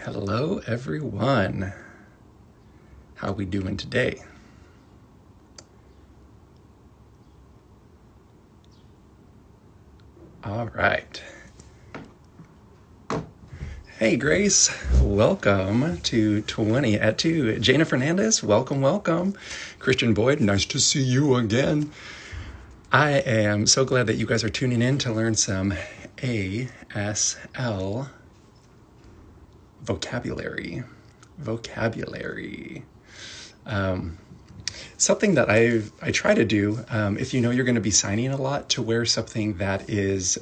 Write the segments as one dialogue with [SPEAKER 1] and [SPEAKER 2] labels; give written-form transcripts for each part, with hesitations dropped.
[SPEAKER 1] Hello everyone. How we doing today? All right. Hey Grace, welcome to 20 at 2. Jana Fernandez, welcome. Christian Boyd, nice to see you again. I am so glad that you guys are tuning in to learn some ASL vocabulary. Something that I try to do, if you know you're going to be signing a lot, to wear something that is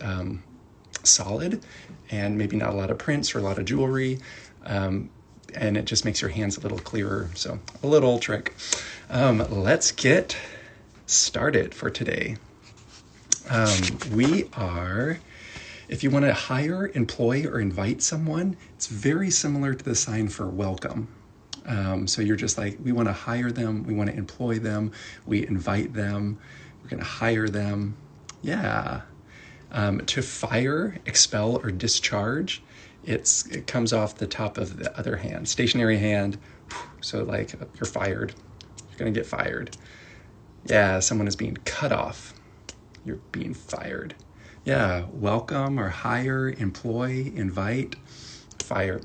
[SPEAKER 1] solid and maybe not a lot of prints or a lot of jewelry, and it just makes your hands a little clearer. So a little trick. Let's get started for today. If you want to hire, employ, or invite someone, it's very similar to the sign for welcome. So you're just like, we want to hire them, we want to employ them, we invite them, we're going to hire them. Yeah. To fire, expel, or discharge, it comes off the top of the other hand, stationary hand. So like you're fired, you're going to get fired. Yeah, someone is being cut off. You're being fired. Yeah, welcome or hire, employ, invite, fire.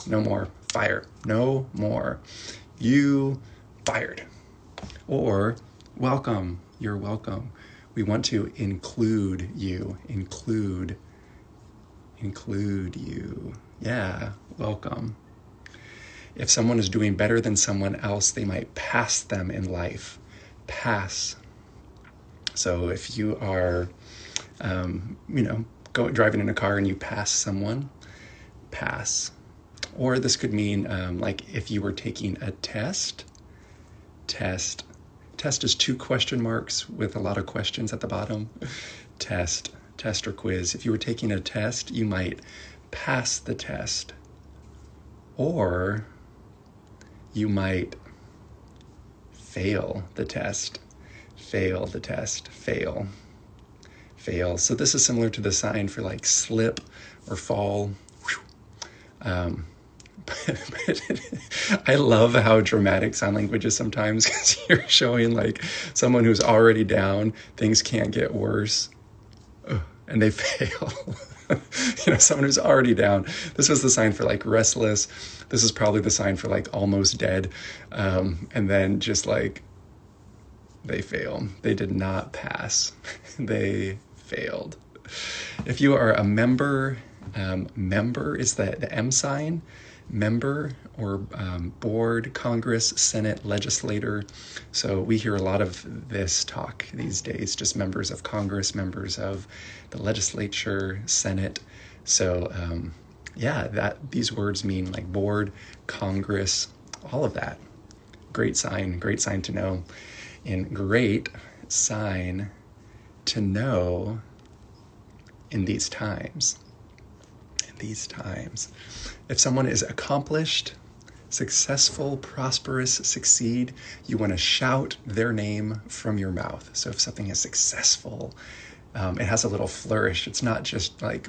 [SPEAKER 1] No more. Fire. No more. You fired. Or welcome. You're welcome. We want to include you. Include you. Yeah, welcome. If someone is doing better than someone else, they might pass them in life. Pass. So if you are, driving in a car and you pass someone, pass. Or this could mean like if you were taking a test. Test is 2 question marks with a lot of questions at the bottom. Test or quiz. If you were taking a test, you might pass the test. Or you might fail the test. Fail. So this is similar to the sign for like slip or fall. I love how dramatic sign language is sometimes, because you're showing like someone who's already down, things can't get worse, and they fail. Someone who's already down. This was the sign for like restless. This is probably the sign for like almost dead. And then just like they fail. They did not pass. They failed. If you are a member, member is the M sign. Member or board, Congress, Senate, legislator. So we hear a lot of this talk these days, just members of Congress, members of the legislature, Senate. So these words mean like board, Congress, all of that. Great sign to know. And great sign to know in these times. If someone is accomplished, successful, prosperous, succeed, you want to shout their name from your mouth. So if something is successful, it has a little flourish. It's not just like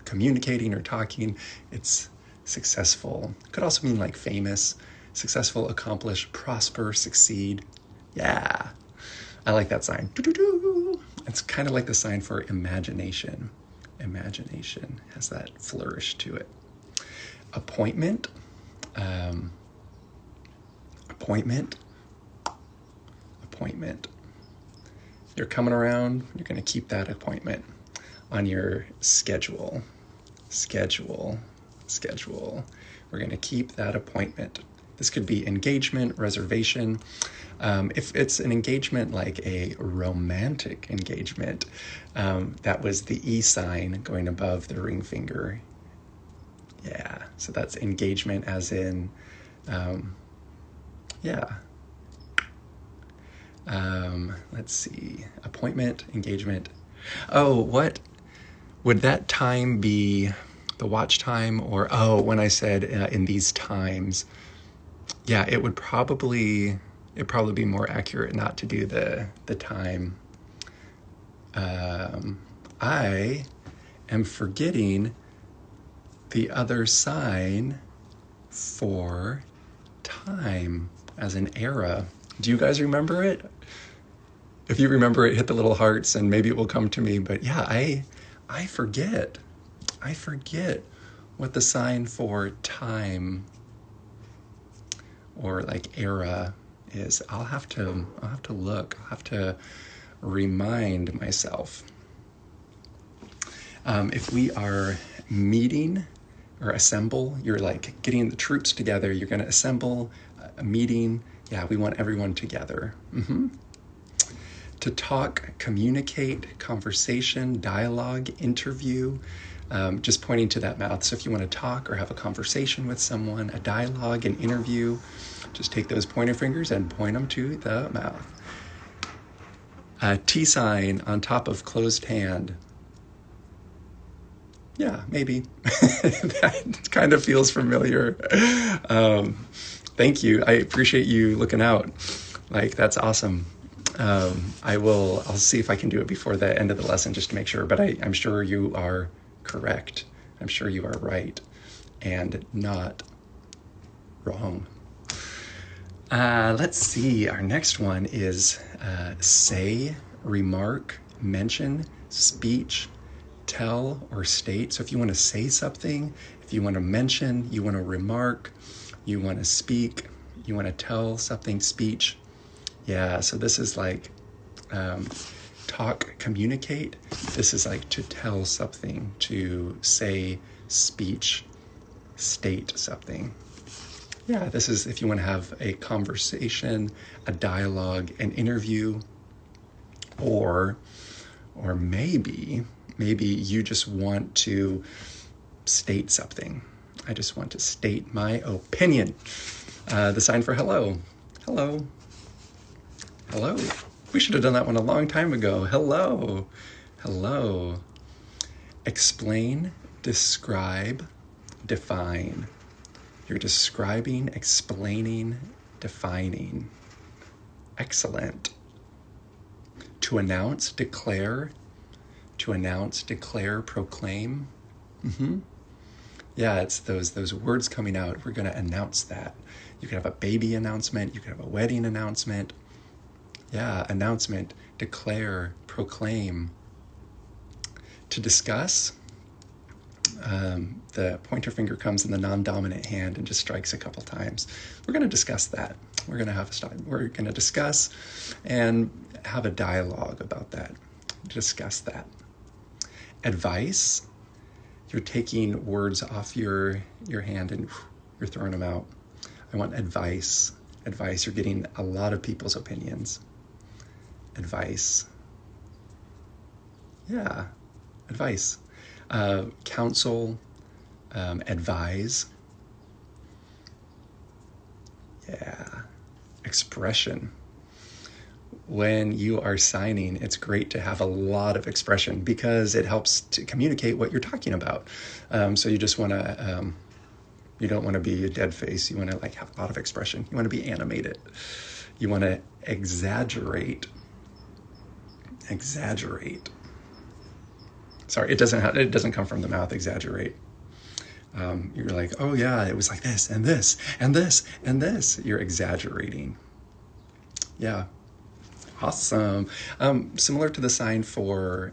[SPEAKER 1] communicating or talking, it's successful. It could also mean like famous, successful, accomplished, prosper, succeed. Yeah, I like that sign. It's kind of like the sign for imagination. Imagination has that flourish to it. Appointment. You're coming around, you're going to keep that appointment on your schedule. We're going to keep that appointment. This could be engagement, reservation. If it's an engagement like a romantic engagement, that was the E sign going above the ring finger. Yeah, so that's engagement as in, let's see, appointment, engagement. Oh, what would that time be? The watch time, or when I said in these times, yeah, it'd probably be more accurate not to do the time. I am forgetting the other sign for time, as in era. Do you guys remember it? If you remember it, hit the little hearts and maybe it will come to me. But yeah, I forget. I forget what the sign for time or like era is. I'll have to look. I'll have to remind myself. If we are meeting or assemble, you're like getting the troops together, you're going to assemble a meeting. Yeah, we want everyone together. To talk, communicate, conversation, dialogue, interview, just pointing to that mouth. So if you want to talk or have a conversation with someone, a dialogue, an interview, just take those pointer fingers and point them to the mouth. A T sign on top of closed hand. Yeah, maybe. That kind of feels familiar. Thank you. I appreciate you looking out. Like, that's awesome. I'll see if I can do it before the end of the lesson just to make sure, but I'm sure you are correct. I'm sure you are right and not wrong. Let's see. Our next one is say, remark, mention, speech, tell, or state. So if you want to say something, if you want to mention, you want to remark, you want to speak, you want to tell something, speech. Yeah, so this is like talk, communicate. This is like to tell something, to say, speech, state something. Yeah, this is if you want to have a conversation, a dialogue, an interview, or maybe you just want to state something. I just want to state my opinion. The sign for hello. Hello. Hello. We should have done that one a long time ago. Hello. Hello. Explain, describe, define. You're describing, explaining, defining. Excellent. To announce, declare. To announce, declare, proclaim. Yeah, it's those words coming out. We're going to announce that. You could have a baby announcement. You could have a wedding announcement. Yeah, announcement, declare, proclaim. To discuss, the pointer finger comes in the non-dominant hand and just strikes a couple times. We're going to discuss that. We're going to discuss and have a dialogue about that. Discuss that. Advice, you're taking words off your hand and you're throwing them out. I want advice. Advice, you're getting a lot of people's opinions. Advice. Yeah, advice. Counsel, advise. Yeah, expression. When you are signing, it's great to have a lot of expression because it helps to communicate what you're talking about. So you just want to, you don't want to be a dead face. You want to like have a lot of expression. You want to be animated. You want to exaggerate. Exaggerate. Sorry, it doesn't come from the mouth. Exaggerate. You're like, oh yeah, it was like this and this and this and this. You're exaggerating. Yeah. Awesome. Similar to the sign for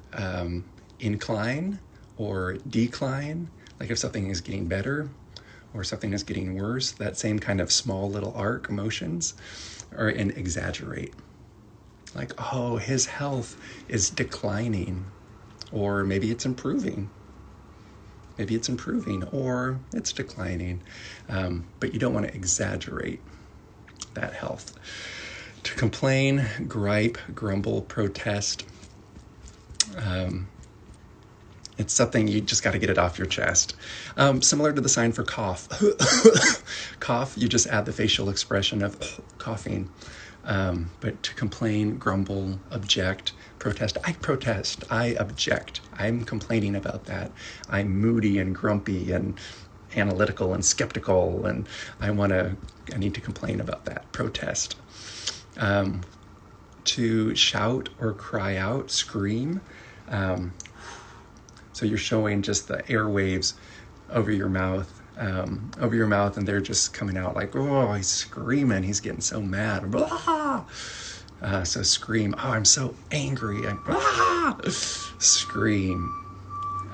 [SPEAKER 1] incline or decline, like if something is getting better or something is getting worse, that same kind of small little arc emotions are in exaggerate. Like, oh, his health is declining, or maybe it's improving. Maybe it's improving, or it's declining. But you don't want to exaggerate that health. To complain, gripe, grumble, protest. It's something you just got to get it off your chest. Similar to the sign for cough. Cough, you just add the facial expression of coughing. But to complain, grumble, object, protest. I object. I'm complaining about that. I'm moody and grumpy and analytical and skeptical, and I need to complain about that. Protest. To shout or cry out, scream. So you're showing just the airwaves over your mouth over your mouth, and they're just coming out like, oh, he's screaming, he's getting so mad. Blah! So scream, oh, I'm so angry. Scream.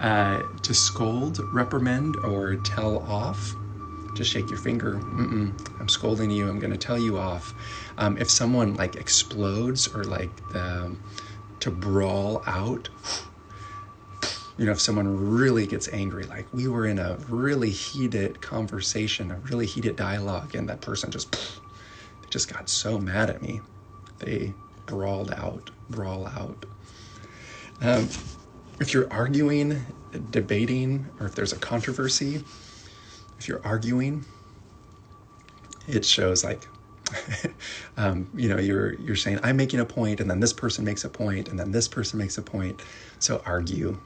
[SPEAKER 1] To scold, reprimand, or tell off, just shake your finger. I'm scolding you, I'm going to tell you off. If someone like explodes, or like to brawl out, if someone really gets angry, like we were in a really heated conversation, a really heated dialogue, and that person just got so mad at me, they brawl out. If you're arguing, debating, or if there's a controversy, if you're arguing, it shows like, you're saying, I'm making a point, and then this person makes a point, and then this person makes a point. So argue.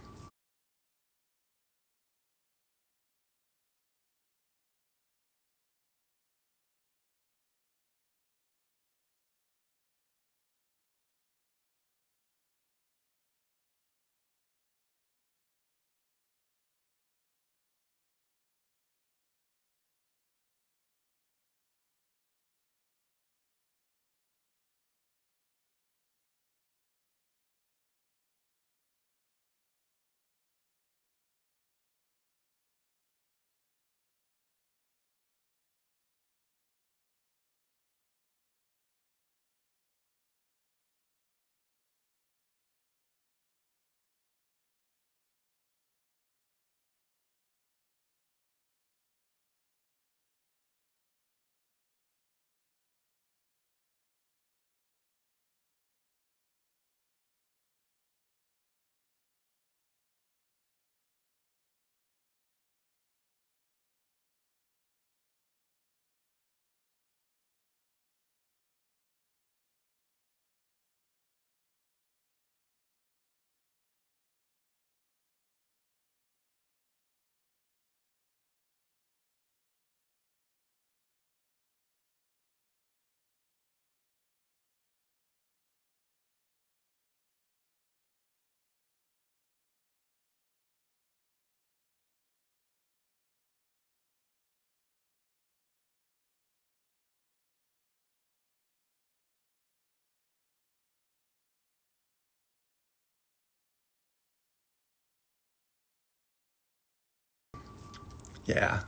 [SPEAKER 1] Yeah,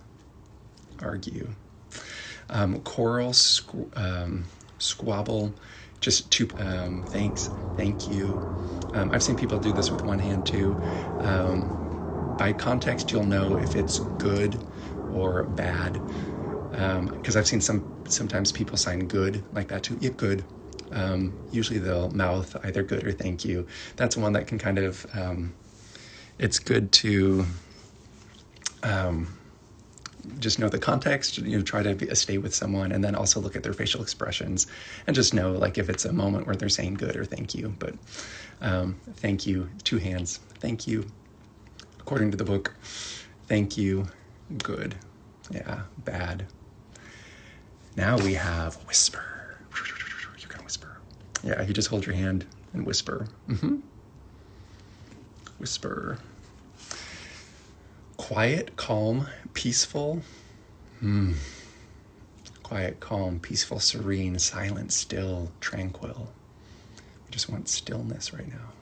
[SPEAKER 1] argue. Quarrel, squabble, just two. Thanks, thank you. I've seen people do this with one hand too. By context, you'll know if it's good or bad. Because I've seen sometimes people sign good like that too. Yeah, good. Usually they'll mouth either good or thank you. That's one that can kind of, it's good to just know the context, try to stay with someone, and then also look at their facial expressions and just know like if it's a moment where they're saying good or thank you. But thank you, two hands, thank you. According to the book, thank you, good. Yeah, bad. Now we have whisper. You can whisper. Yeah, you just hold your hand and whisper. Whisper. Quiet, calm, peaceful. Quiet, calm, peaceful, serene, silent, still, tranquil. We just want stillness right now.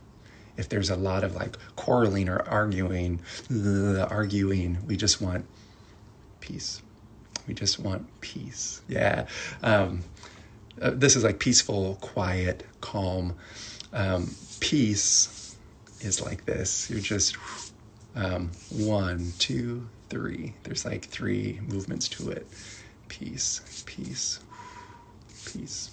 [SPEAKER 1] If there's a lot of like quarreling or arguing, we just want peace. We just want peace. Yeah. This is like peaceful, quiet, calm. Peace is like this. You're just 1, 2, 3. There's like 3 movements to it. Peace, peace, peace.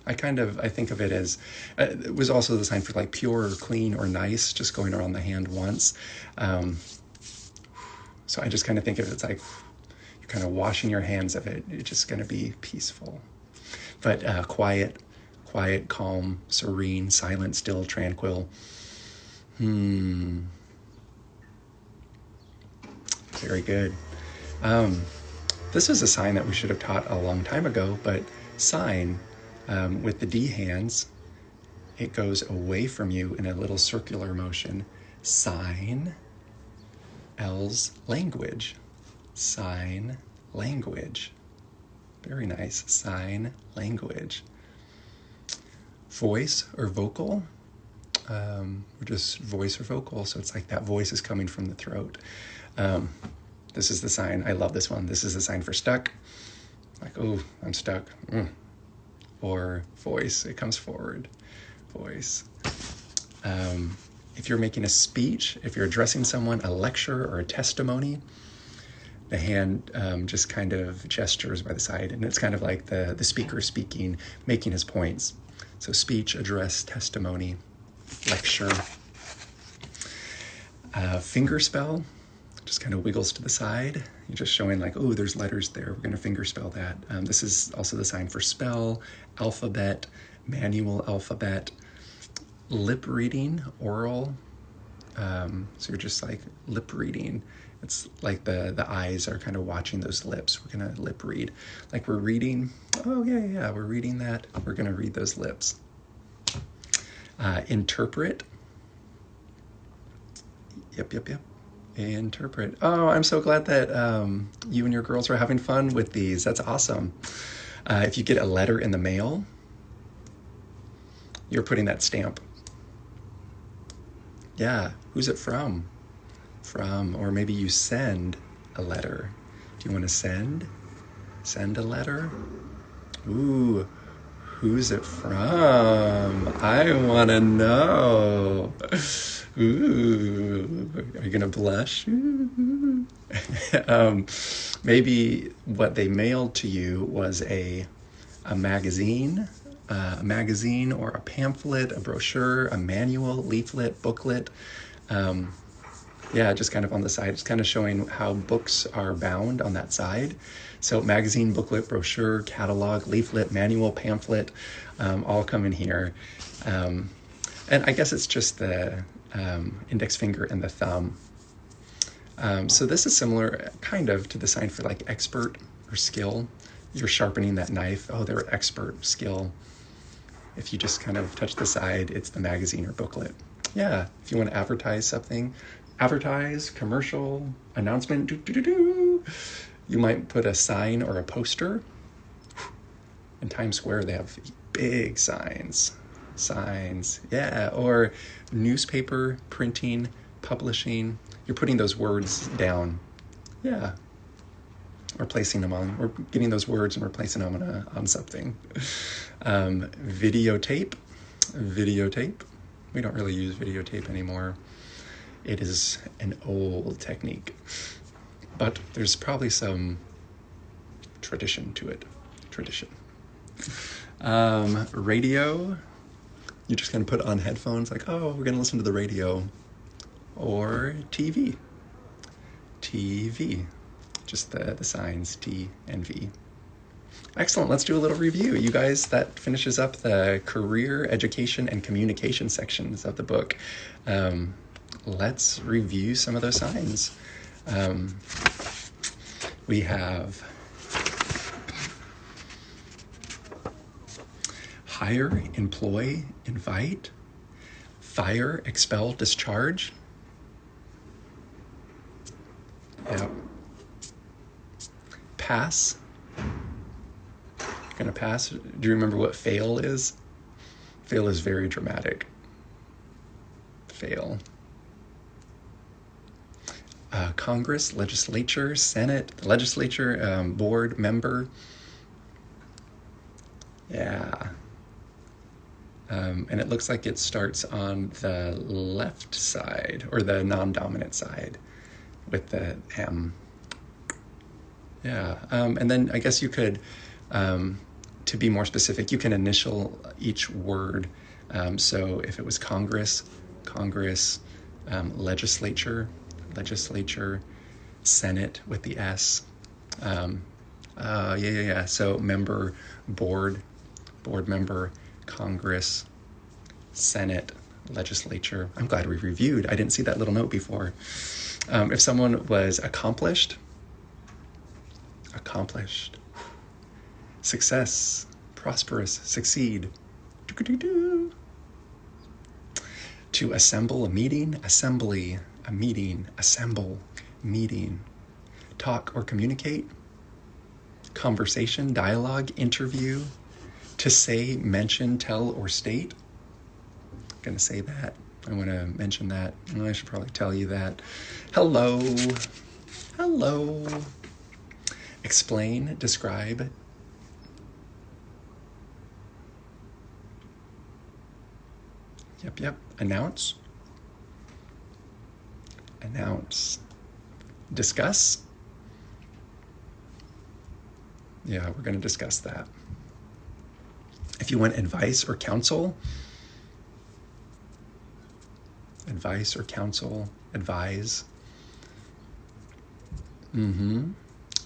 [SPEAKER 1] I think of it as, it was also the sign for like pure or clean or nice, just going around the hand once. So I just kind of think of it as like, you're kind of washing your hands of it. It's just going to be peaceful. But quiet, calm, serene, silent, still, tranquil. Very good. This is a sign that we should have taught a long time ago, but sign, with the D hands, it goes away from you in a little circular motion. Sign, L's language. Sign language. Very nice. Sign language. Voice or vocal. Or just voice or vocal. So it's like that voice is coming from the throat. This is the sign. I love this one. This is the sign for stuck. Like, oh, I'm stuck. Or voice. It comes forward. Voice. If you're making a speech, if you're addressing someone, a lecture or a testimony, the hand just kind of gestures by the side, and it's kind of like the speaker speaking, making his points. So speech, address, testimony, lecture. Finger spell, just kind of wiggles to the side. You're just showing like, oh, there's letters there. We're going to finger spell that. This is also the sign for spell, alphabet, manual alphabet. Lip reading, oral. So you're just like lip reading. It's like the eyes are kind of watching those lips. We're gonna lip read. Like we're reading, oh yeah, we're reading that. We're gonna read those lips. Interpret. Yep. Interpret. Oh, I'm so glad that you and your girls are having fun with these. That's awesome. If you get a letter in the mail, you're putting that stamp. Yeah, who's it from? Or maybe you send a letter. Do you want to send? Send a letter? Ooh, who's it from? I want to know. Ooh, are you going to blush? Maybe what they mailed to you was a magazine. A magazine or a pamphlet, a brochure, a manual, leaflet, booklet. Just kind of on the side. It's kind of showing how books are bound on that side. So magazine, booklet, brochure, catalog, leaflet, manual, pamphlet, all come in here. And I guess it's just the index finger and the thumb. So this is similar kind of to the sign for like expert or skill. You're sharpening that knife. Oh, they're expert, skill. If you just kind of touch the side, it's the magazine or booklet. Yeah, if you want to advertise something, advertise, commercial, announcement, you might put a sign or a poster. In Times Square, they have big signs, yeah, or newspaper, printing, publishing. You're putting those words down, yeah, or placing them on, or getting those words and replacing them on something. Videotape. We don't really use videotape anymore. It is an old technique, but there's probably some tradition to it. Radio. You're just going to put on headphones like, oh, we're going to listen to the radio. Or TV. Just the signs T and V. Excellent. Let's do a little review. You guys, that finishes up the career, education, and communication sections of the book. Let's review some of those signs. We have hire, employ, invite, fire, expel, discharge. Yep. Pass. Gonna pass. Do you remember what fail is? Fail is very dramatic. Fail. Congress, legislature, Senate, legislature, board member. Yeah. And it looks like it starts on the left side, or the non-dominant side, with the M. Yeah. And then I guess you could, to be more specific, you can initial each word. So if it was Congress, legislature, Senate with the S. So member, board member, Congress, Senate, legislature. I'm glad we reviewed. I didn't see that little note before. If someone was accomplished, success, prosperous, succeed. To assemble a meeting, assembly, a meeting, assemble, meeting. talk or communicate, conversation, dialogue, interview, to say, mention, tell, or state. I'm going to say that. I want to mention that. I should probably tell you that. Hello. Hello. Explain, describe. Yep. Announce. Announce. Discuss. Yeah, we're going to discuss that. If you want advice or counsel, advice or counsel, advise.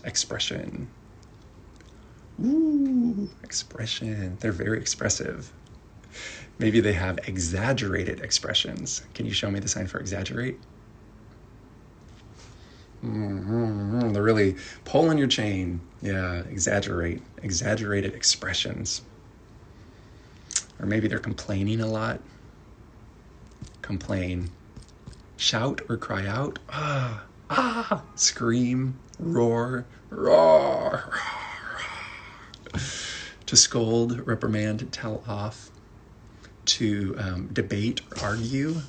[SPEAKER 1] Expression. Ooh, expression. They're very expressive. Maybe they have exaggerated expressions. Can you show me the sign for exaggerate? They're really pulling your chain. Yeah, exaggerate. Exaggerated expressions. Or maybe they're complaining a lot. Complain. Shout or cry out. Scream. Roar. Roar. To scold, reprimand, tell off. To debate or argue.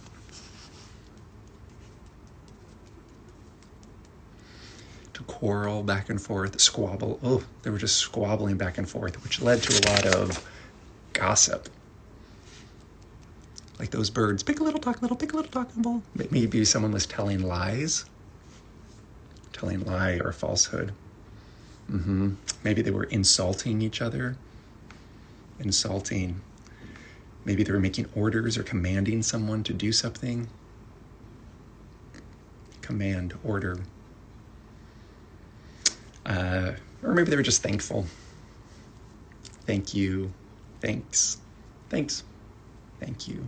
[SPEAKER 1] To quarrel back and forth, squabble. Oh, they were just squabbling back and forth, which led to a lot of gossip. Like those birds, pick a little, talk a little, pick a little, talk a little. Maybe someone was telling lies. Telling lie or falsehood. Maybe they were insulting each other. Insulting. Maybe they were making orders or commanding someone to do something. Command, order. Or maybe they were just thankful. Thank you. Thanks. Thanks. Thank you.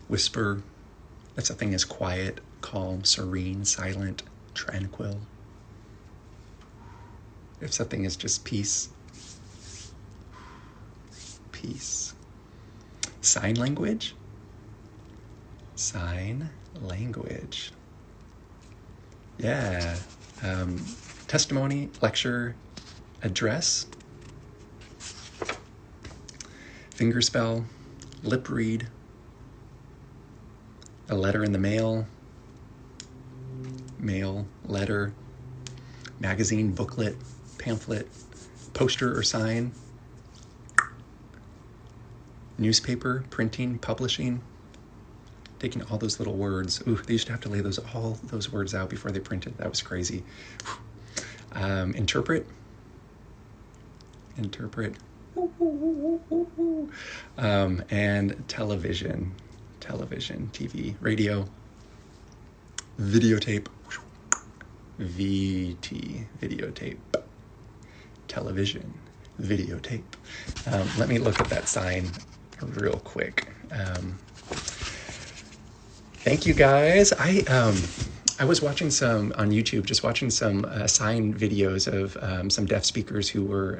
[SPEAKER 1] Whisper. That something is quiet, calm, serene, silent, tranquil. If something is just peace. Peace. Sign language. Sign language. Yeah. Testimony, lecture, address. Fingerspell, lip read. A letter in the mail. Mail, letter. Magazine, booklet, pamphlet, poster or sign. Newspaper, printing, publishing. Taking all those little words. Ooh, they used to have to lay all those words out before they printed. That was crazy. Interpret. And television. Television, TV, radio. Videotape. VT, videotape. Television, videotape. Let me look at that sign real quick. Thank you guys. I was watching some on YouTube, just watching some sign videos of some deaf speakers who were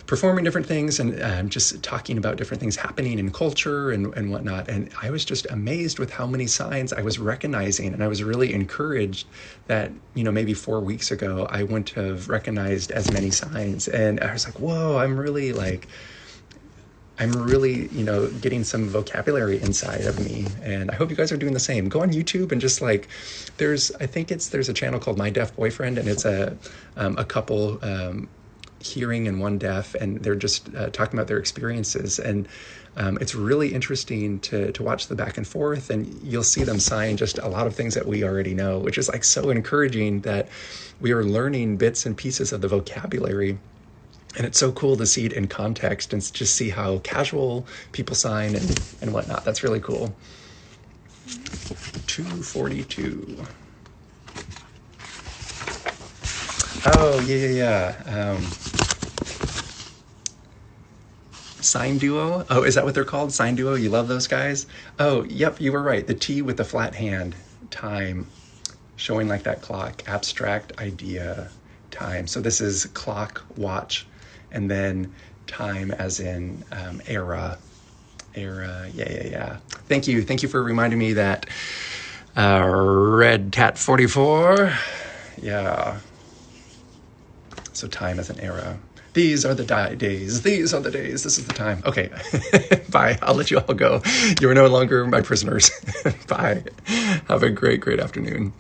[SPEAKER 1] performing different things and just talking about different things happening in culture and whatnot. And I was just amazed with how many signs I was recognizing. And I was really encouraged that, maybe 4 weeks ago, I wouldn't have recognized as many signs. And I was like, whoa, I'm really, getting some vocabulary inside of me. And I hope you guys are doing the same. Go on YouTube and just there's a channel called My Deaf Boyfriend, and it's a couple, hearing and one deaf, and they're just talking about their experiences. And it's really interesting to watch the back and forth, and you'll see them sign just a lot of things that we already know, which is so encouraging that we are learning bits and pieces of the vocabulary. And it's so cool to see it in context and just see how casual people sign and whatnot. That's really cool. 242. Oh, yeah. Sign Duo. Oh, is that what they're called? Sign Duo? You love those guys? Oh, yep, you were right. The T with the flat hand. Time. Showing that clock. Abstract idea. Time. So this is clock, watch, and then time as in era. Era. Yeah. Thank you for reminding me that Red Cat 44. Yeah. So time is an era. These are the days. These are the days. This is the time. Okay. Bye. I'll let you all go. You are no longer my prisoners. Bye. Have a great, great afternoon.